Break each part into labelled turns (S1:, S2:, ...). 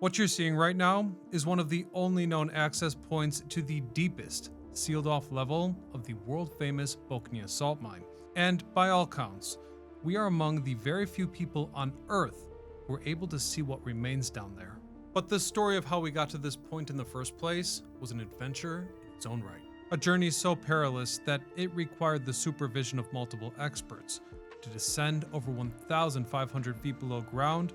S1: What you're seeing right now is one of the only known access points to the deepest, sealed off level of the world-famous Bochnia Salt Mine. And by all counts, we are among the very few people on Earth who are able to see what remains down there. But the story of how we got to this point in the first place was an adventure in its own right. A journey so perilous that it required the supervision of multiple experts to descend over 1,500 feet below ground,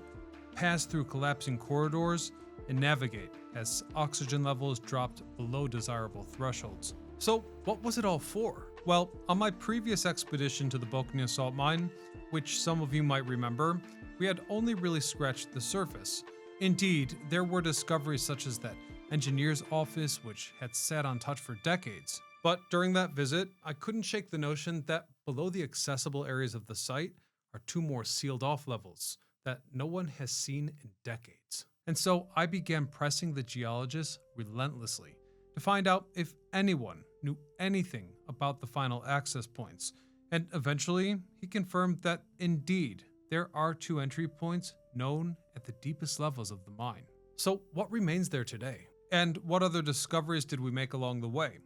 S1: pass through collapsing corridors, and navigate as oxygen levels dropped below desirable thresholds. So what was it all for? Well, on my previous expedition to the Bochnia Salt Mine, which some of you might remember, we had only really scratched the surface. Indeed, there were discoveries such as that engineer's office, which had sat untouched for decades. But during that visit, I couldn't shake the notion that below the accessible areas of the site are two more sealed off levels that no one has seen in decades. And so I began pressing the geologists relentlessly to find out if anyone knew anything about the final access points. And eventually, he confirmed that indeed, there are two entry points known at the deepest levels of the mine. So what remains there today? And what other discoveries did we make along the way?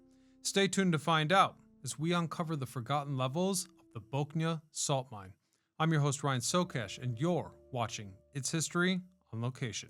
S1: Stay tuned to find out as we uncover the forgotten levels of the Bochnia Salt Mine. I'm your host Ryan Socash, and you're watching It's History on Location.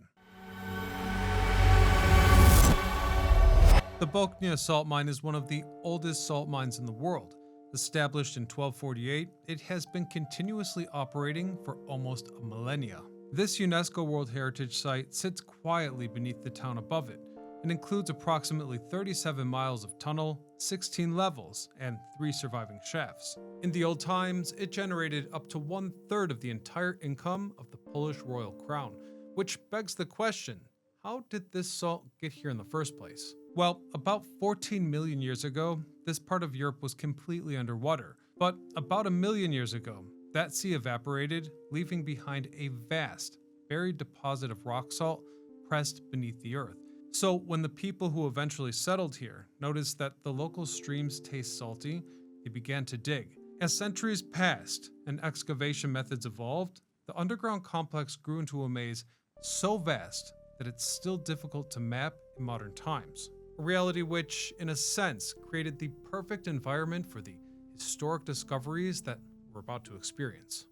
S1: The Bochnia Salt Mine is one of the oldest salt mines in the world. Established in 1248, it has been continuously operating for almost a millennia. This UNESCO World Heritage Site sits quietly beneath the town above it and includes approximately 37 miles of tunnel, 16 levels, and 3 surviving shafts. In the old times, it generated up to 1/3 of the entire income of the Polish royal crown, which begs the question, how did this salt get here in the first place? Well, about 14 million years ago, this part of Europe was completely underwater, but about 1 million years ago, that sea evaporated, leaving behind a vast, buried deposit of rock salt pressed beneath the earth. So when the people who eventually settled here noticed that the local streams taste salty, they began to dig. As centuries passed and excavation methods evolved, the underground complex grew into a maze so vast that it's still difficult to map in modern times. A reality which, in a sense, created the perfect environment for the historic discoveries that we're about to experience.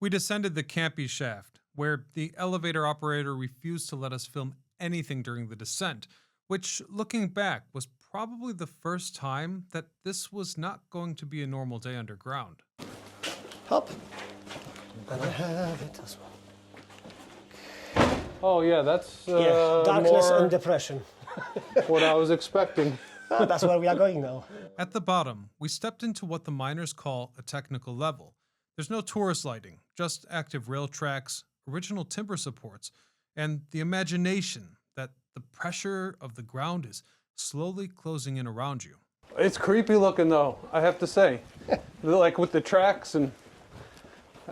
S1: We descended the Campy shaft, where the elevator operator refused to let us film anything during the descent, which, looking back, was probably the first time that this was not going to be a normal day underground.
S2: Hop. And I have it as well.
S3: Oh yeah, that's
S2: darkness
S3: more
S2: and depression.
S3: what I was expecting.
S2: That's where we are going now.
S1: At the bottom, we stepped into what the miners call a technical level. There's no tourist lighting, just active rail tracks, original timber supports, and the imagination that the pressure of the ground is slowly closing in around you.
S3: It's creepy looking though, I have to say. Like with the tracks and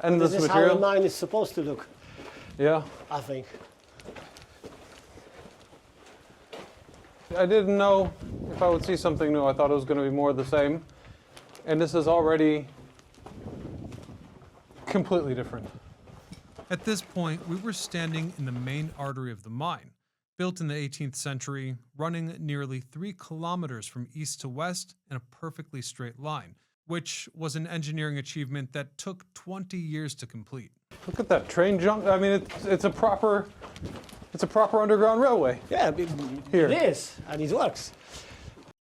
S3: this
S2: This is
S3: material.
S2: how a mine is supposed to look,
S3: Yeah.
S2: I think.
S3: I didn't know if I would see something new. I thought it was going to be more of the same. And this is already completely different.
S1: At this point, we were standing in the main artery of the mine, built in the 18th century, running nearly 3 kilometers from east to west in a perfectly straight line, which was an engineering achievement that took 20 years to complete.
S3: Look at that train jump. I mean, it's a proper underground railway.
S2: Yeah,
S3: Here.
S2: it is, and it works.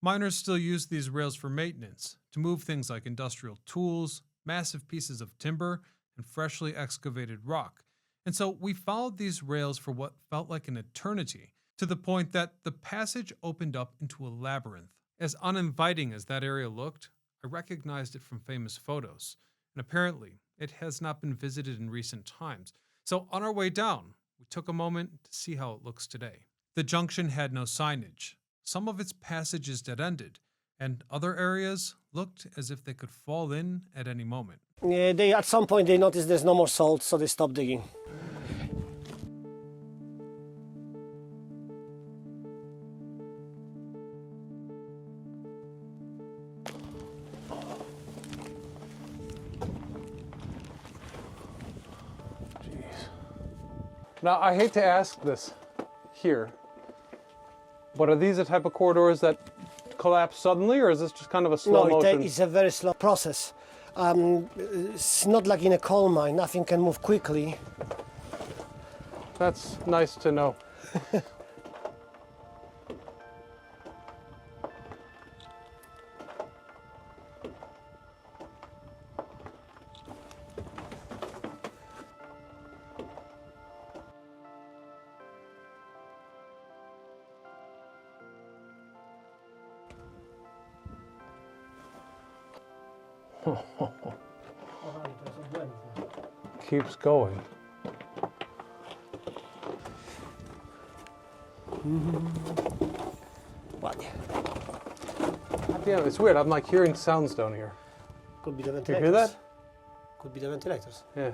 S1: Miners still use these rails for maintenance, to move things like industrial tools, massive pieces of timber, and freshly excavated rock. And so we followed these rails for what felt like an eternity, to the point that the passage opened up into a labyrinth. As uninviting as that area looked, I recognized it from famous photos, and apparently it has not been visited in recent times. So on our way down, we took a moment to see how it looks today. The junction had no signage. Some of its passages dead-ended, and other areas looked as if they could fall in at any moment.
S2: Yeah, at some point they noticed there's no more salt, so they stopped digging.
S3: Now, I hate to ask this, here. But are these the type of corridors that collapse suddenly, or is this just kind of a slow motion?
S2: It's a very slow process. It's not like in a coal mine, nothing can move quickly.
S3: That's nice to know. Keeps going.
S2: What?
S3: Yeah, it's weird. I'm like hearing sounds down here.
S2: Could be the
S3: Do you
S2: ventilators.
S3: hear that?
S2: Could be the ventilators.
S3: Yeah.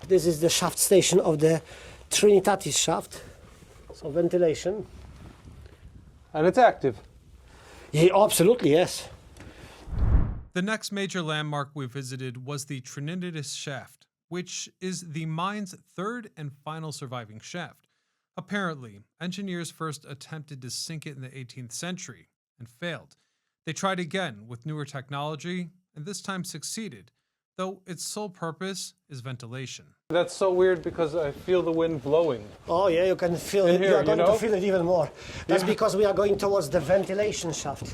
S2: This is the shaft station of the Trinitatis shaft, so ventilation.
S3: And it's active.
S2: Yeah, absolutely, yes.
S1: The next major landmark we visited was the Trinitatis shaft, which is the mine's third and final surviving shaft. Apparently, engineers first attempted to sink it in the 18th century and failed. They tried again with newer technology and this time succeeded, though its sole purpose is ventilation.
S3: That's so weird because I feel the wind blowing.
S2: Oh yeah, you can feel
S3: In
S2: it.
S3: here,
S2: You are going
S3: you know?
S2: to feel it even more. That's
S3: Yeah.
S2: because we are going towards the ventilation shaft.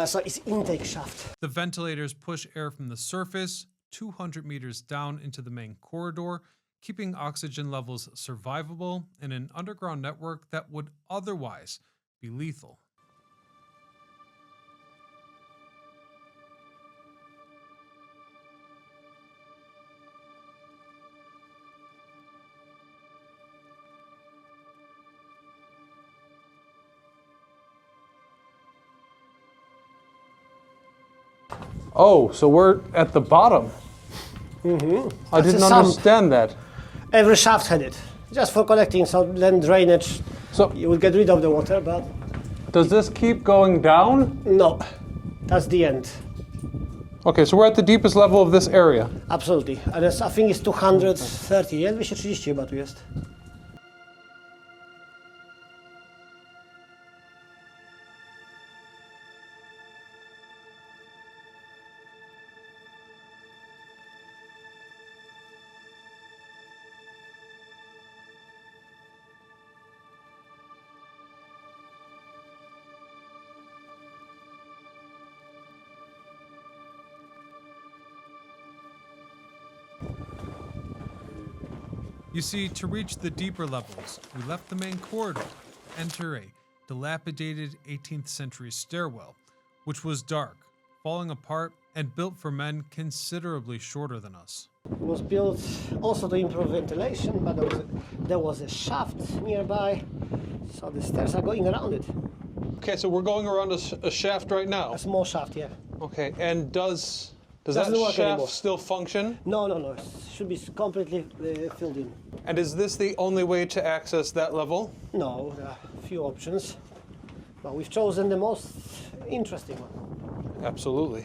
S2: So it's intake shaft.
S1: The ventilators push air from the surface 200 meters down into the main corridor, keeping oxygen levels survivable in an underground network that would otherwise be lethal.
S3: Oh, so we're at the bottom. I
S2: That's
S3: didn't
S2: a sump.
S3: understand that.
S2: Every shaft had it, just for collecting, so then drainage.
S3: So
S2: You would get rid of the water, but
S3: does this keep going down?
S2: no, that's the end.
S3: Okay, so we're at the deepest level of this area.
S2: Absolutely. And I think it's 230, jest 230 chyba tu jest.
S1: You see, to reach the deeper levels, we left the main corridor, enter a dilapidated 18th century stairwell, which was dark, falling apart, and built for men considerably shorter than us.
S2: It was built also to improve ventilation, but there was a shaft nearby, so the stairs are going around it.
S3: Okay, so we're going around a shaft right now.
S2: A small shaft, yeah.
S3: Okay, and does that
S2: Doesn't work
S3: shaft
S2: anymore.
S3: still function?
S2: No, it should be completely filled in.
S3: And is this the only way to access that level?
S2: No, there are a few options, but we've chosen the most interesting one.
S3: Absolutely.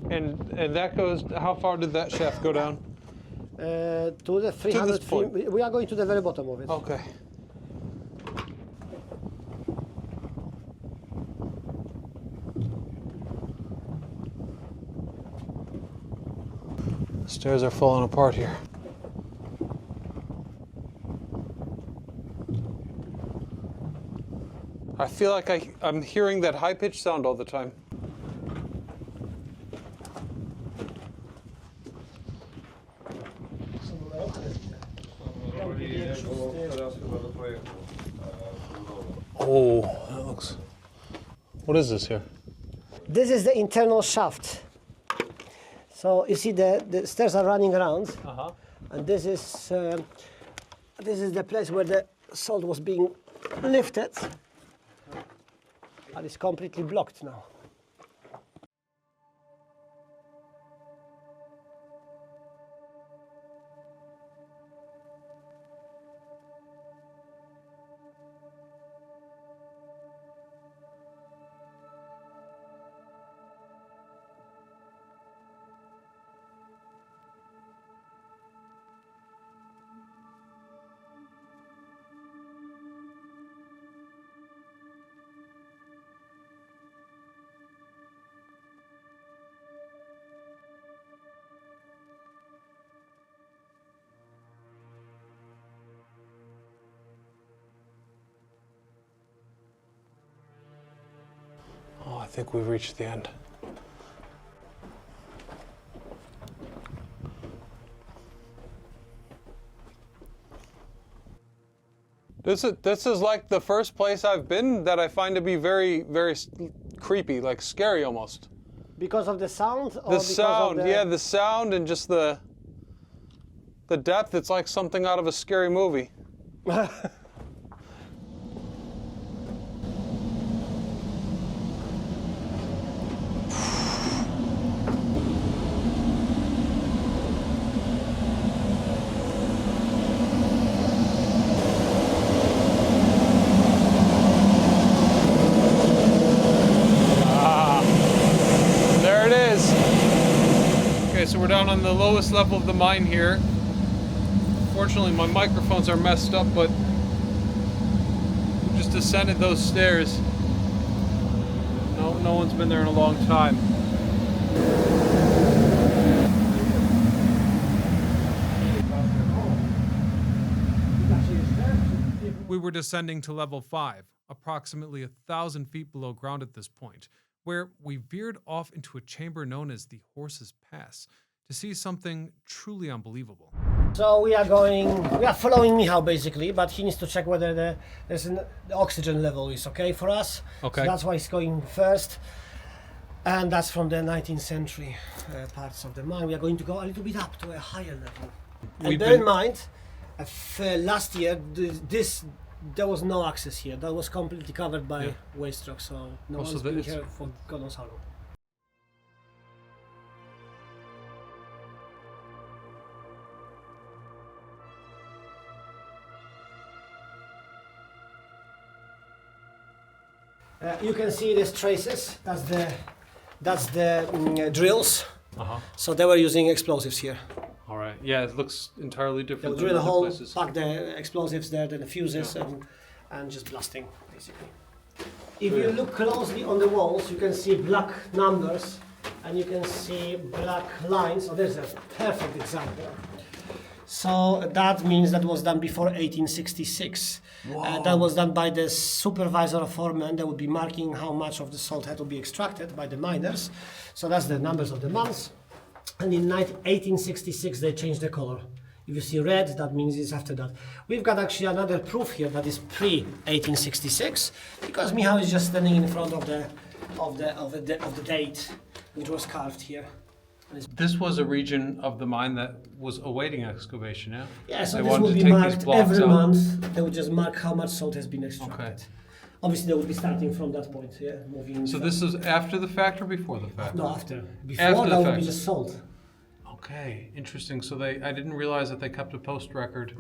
S3: And that goes, how far did that shaft go down?
S2: To the 300
S3: point.
S2: feet, we are going to the very bottom of it.
S3: Okay. The stairs are falling apart here. I feel like I'm hearing that high-pitched sound all the time. Oh, that looks... What is this here?
S2: This is the internal shaft. So you see the stairs are running around,
S3: Uh-huh.
S2: and this is the place where the salt was being lifted, but it's completely blocked now.
S3: think we've reached the end. This is like the first place I've been that I find to be very, very creepy, like scary almost.
S2: Because of the sound? Or
S3: The
S2: because
S3: sound,
S2: of the...
S3: yeah, the sound and just the depth. It's like something out of a scary movie.
S1: So we're down on the lowest level of the mine here. Fortunately, my microphones are messed up, but we just descended those stairs. No one's been there in a long time. We were descending to level 5, approximately 1,000 feet below ground at this point, where we veered off into a chamber known as the Horse's Pass to see something truly unbelievable.
S2: So we are following Michał basically, but he needs to check whether the oxygen level is okay for us.
S1: Okay.
S2: So that's why he's going first. And that's from the 19th century parts of the mine. We are going to go a little bit up to a higher level. And bear in mind, last year, there was no access here. That was completely covered by waste rock, so no one's been here for God knows how long. You can see these traces. That's the drills. So they were using explosives here.
S1: All right. Yeah, it looks entirely different.
S2: They'll drill a hole, pack the explosives there, then the fuses, and just blasting, basically. If you look closely on the walls, you can see black numbers, and you can see black lines. Oh, there's a perfect example. So that means that was done before 1866. That was done by the supervisor or foreman. They would be marking how much of the salt had to be extracted by the miners. So that's the numbers of the months. And in 1866 they changed the color. If you see red, that means it's after that. We've got actually another proof here that is pre-1866, because Michał is just standing in front of the date which was carved here.
S1: This was a region of the mine that was awaiting excavation, yeah?
S2: Yeah, so
S1: they
S2: this
S1: wanted
S2: will
S1: to
S2: be
S1: take
S2: marked
S1: these blocks
S2: every
S1: out.
S2: month. They would just mark how much salt has been extracted.
S1: Okay.
S2: Obviously, they would be starting from that point, moving.
S1: So this is after the fact or before the fact?
S2: No, after. Before
S1: After the
S2: that would
S1: fact.
S2: be just salt.
S1: Okay, interesting. So I didn't realize that they kept a post record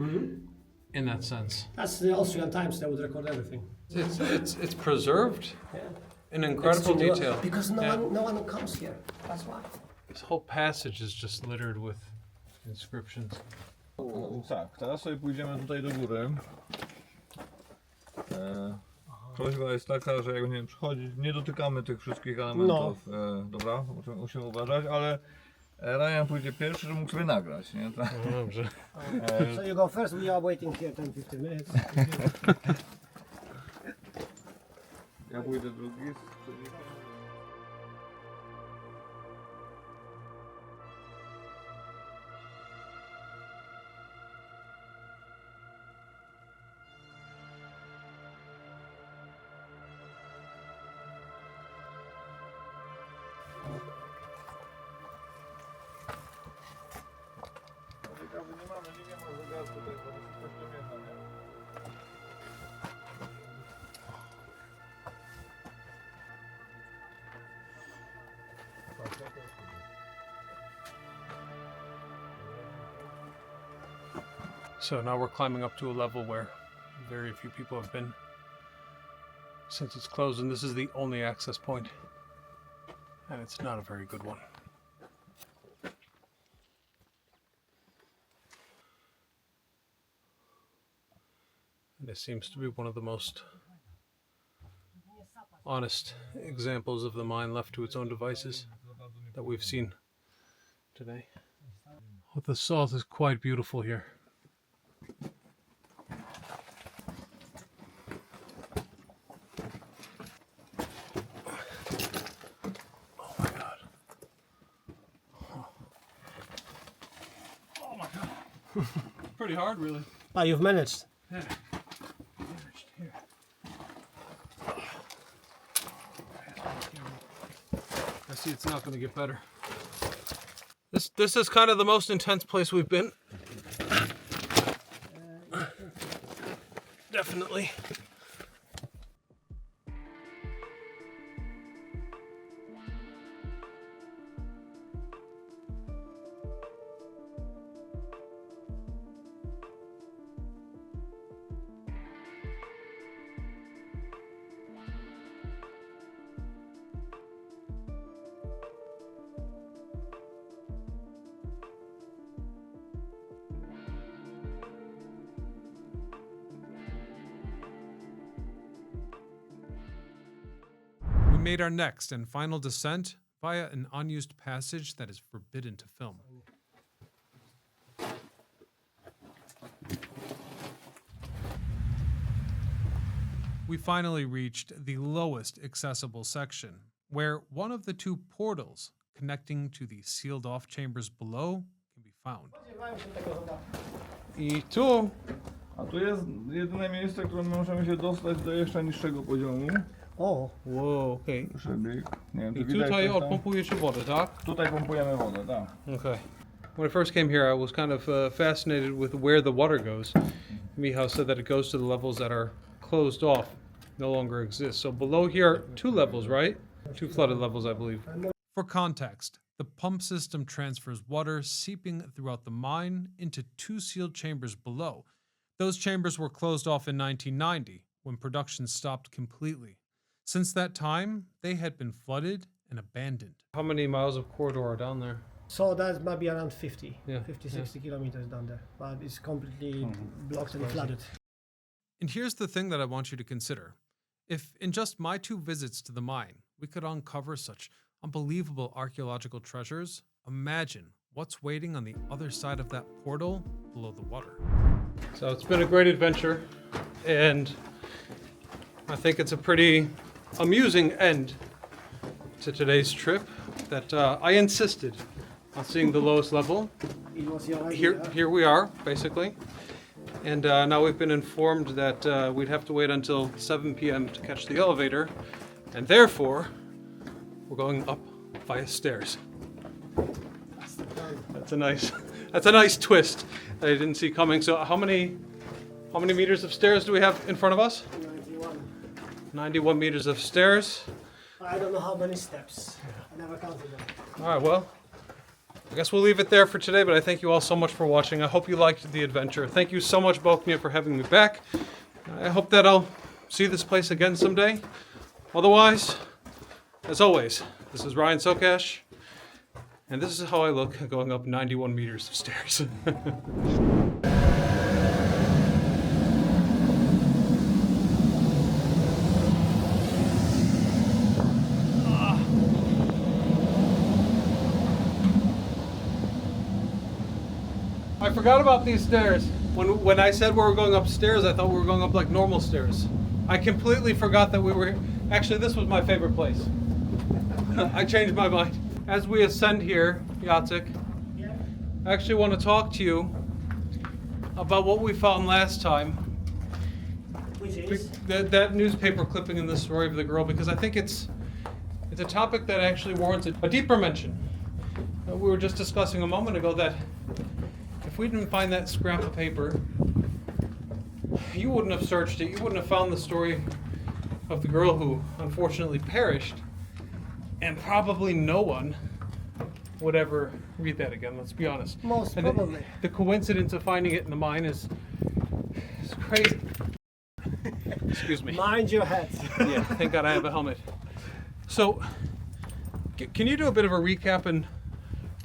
S1: in that sense.
S2: That's the Austrian Times. They would record everything.
S1: It's preserved in incredible
S2: Extremely well,
S1: detail.
S2: because no one comes here. That's why.
S1: This whole passage is just littered with inscriptions.
S4: Tak, teraz sobie pójdziemy tutaj do góry. Prośba jest taka, że jak będziemy przychodzić, nie dotykamy tych wszystkich elementów. Dobra, musimy uważać, ale Ryan pójdzie pierwszy, żeby mógł sobie nagrać, nie? Tak.
S1: No dobrze.
S2: So you go first. We are waiting here 10-15 minutes.
S4: Ja pójdę drugi.
S1: So now we're climbing up to a level where very few people have been since it's closed, and this is the only access point, and it's not a very good one. And this seems to be one of the most honest examples of the mine left to its own devices that we've seen today. Oh, the salt is quite beautiful here. Pretty hard, really.
S2: But you've managed.
S1: Yeah. I see it's not going to get better. This is kind of the most intense place we've been. Definitely. We made our next and final descent via an unused passage that is forbidden to film. We finally reached the lowest accessible section, where one of the two portals connecting to the sealed-off chambers below can be found.
S3: I tu
S4: A tu jest jedyne miejsce, którym możemy się dostać do jeszcze niższego poziomu.
S2: O,
S3: Wow, okej.
S4: Przebieg. Nie wiem, czy
S3: I
S4: widać
S3: tutaj
S4: coś tam?
S3: odpompuje się wodę, tak?
S4: Tutaj pompujemy wodę, tak.
S3: Okay. When I first came here, I was kind of fascinated with where the water goes. Michał said that it goes to the levels that are closed off, no longer exist. So below here are 2 levels, right? 2 flooded levels, I believe.
S1: For context, the pump system transfers water seeping throughout the mine into 2 sealed chambers below. Those chambers were closed off in 1990 when production stopped completely. Since that time, they had been flooded and abandoned.
S3: How many miles of corridor are down there?
S2: so that might be around 50,
S3: Yeah,
S2: 50,
S3: yeah.
S2: 60 kilometers down there, but it's completely blocked and flooded.
S1: And here's the thing that I want you to consider. If in just my 2 visits to the mine, we could uncover such unbelievable archaeological treasures, imagine what's waiting on the other side of that portal below the water.
S3: So it's been a great adventure, and I think it's a pretty amusing end to today's trip that I insisted on seeing the lowest level.
S2: It was your idea.
S3: Here we are, basically. And now we've been informed that we'd have to wait until 7 p.m. to catch the elevator, and therefore, we're going up via stairs. That's a nice twist that I didn't see coming. So how many meters of stairs do we have in front of us?
S2: 91.
S3: 91 meters of stairs.
S2: I don't know how many steps. I never counted them.
S3: All right, well, I guess we'll leave it there for today, but I thank you all so much for watching. I hope you liked the adventure. Thank you so much, Bochnia, for having me back. I hope that I'll see this place again someday. Otherwise, as always, this is Ryan Socash, and this is how I look going up 91 meters of stairs. I forgot about these stairs. When I said we were going upstairs, I thought we were going up like normal stairs. I completely forgot that we were... Actually, this was my favorite place. I changed my mind. As we ascend here, Jacek, I actually want to talk to you about what we found last time.
S2: Which is?
S3: That newspaper clipping in the story of the girl, because I think it's a topic that actually warrants a deeper mention. We were just discussing a moment ago that if we didn't find that scrap of paper, you wouldn't have searched it. You wouldn't have found the story of the girl who unfortunately perished, and probably no one would ever read that again, let's be honest.
S2: Most
S3: And
S2: probably.
S3: the coincidence of finding it in the mine is crazy. Excuse me.
S2: Mind your head.
S3: Yeah, thank God I have a helmet. So, can you do a bit of a recap and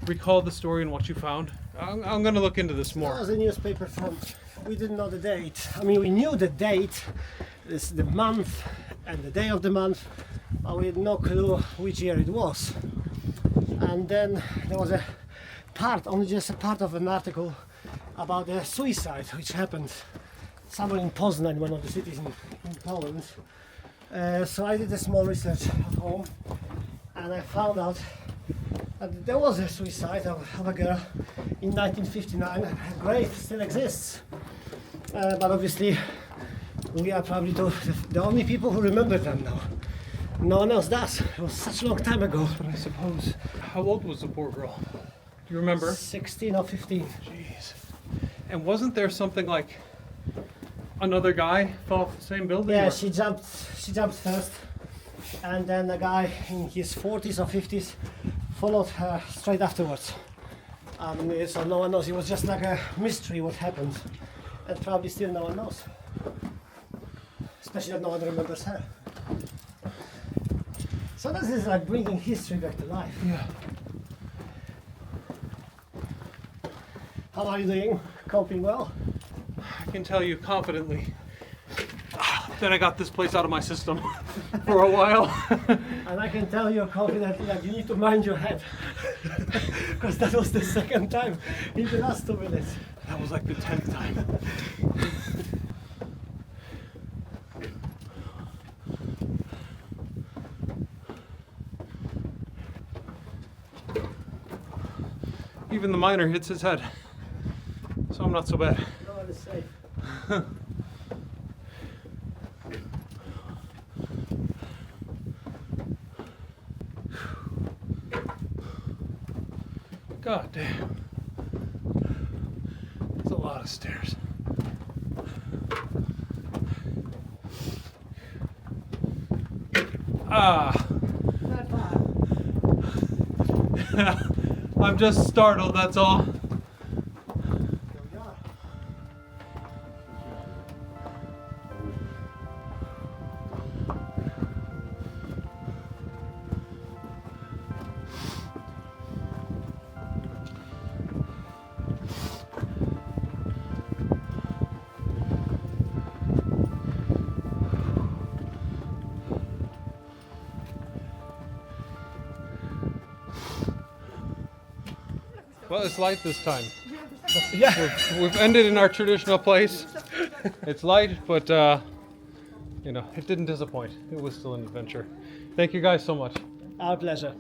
S3: recall the story and what you found? I'm going to look into this
S2: That
S3: more.
S2: was a newspaper front. We didn't know the date. I mean, we knew the date, this the month and the day of the month, but we had no clue which year it was. And then there was a part, only just a part of an article about a suicide which happened somewhere in Poznań, one of the cities in Poland. So I did a small research at home, and I found out that there was a suicide of a girl in 1959. The grave still exists, but obviously we are probably the only people who remember them now. No one else does. It was such a long time ago.
S3: But I suppose, how old was the poor girl? Do you remember?
S2: 16 or 15.
S3: Jeez. And wasn't there something like another guy fell off the same building?
S2: Yeah,
S3: or-
S2: she jumped first, and then a guy in his 40s or 50s followed her straight afterwards. So no one knows. It was just like a mystery what happened, and probably still no one knows. Especially that no one remembers her. So this is like bringing history back to life.
S3: Yeah.
S2: How are you doing? Coping well?
S3: I can tell you confidently that I got this place out of my system for a while.
S2: And I can tell you confidently that you need to mind your head. Because that was the second time in the last 2 minutes.
S3: That was like the 10th time. Even the miner hits his head, so I'm not so bad.
S2: No one is safe.
S3: God damn. That's a lot of stairs. Ah.
S2: Not bad.
S3: I'm just startled, that's all.
S2: There we are.
S3: Well, it's light this time.
S2: Yeah.
S3: We've ended in our traditional place. It's light, but you know, it didn't disappoint. It was still an adventure. Thank you guys so much.
S2: Our pleasure.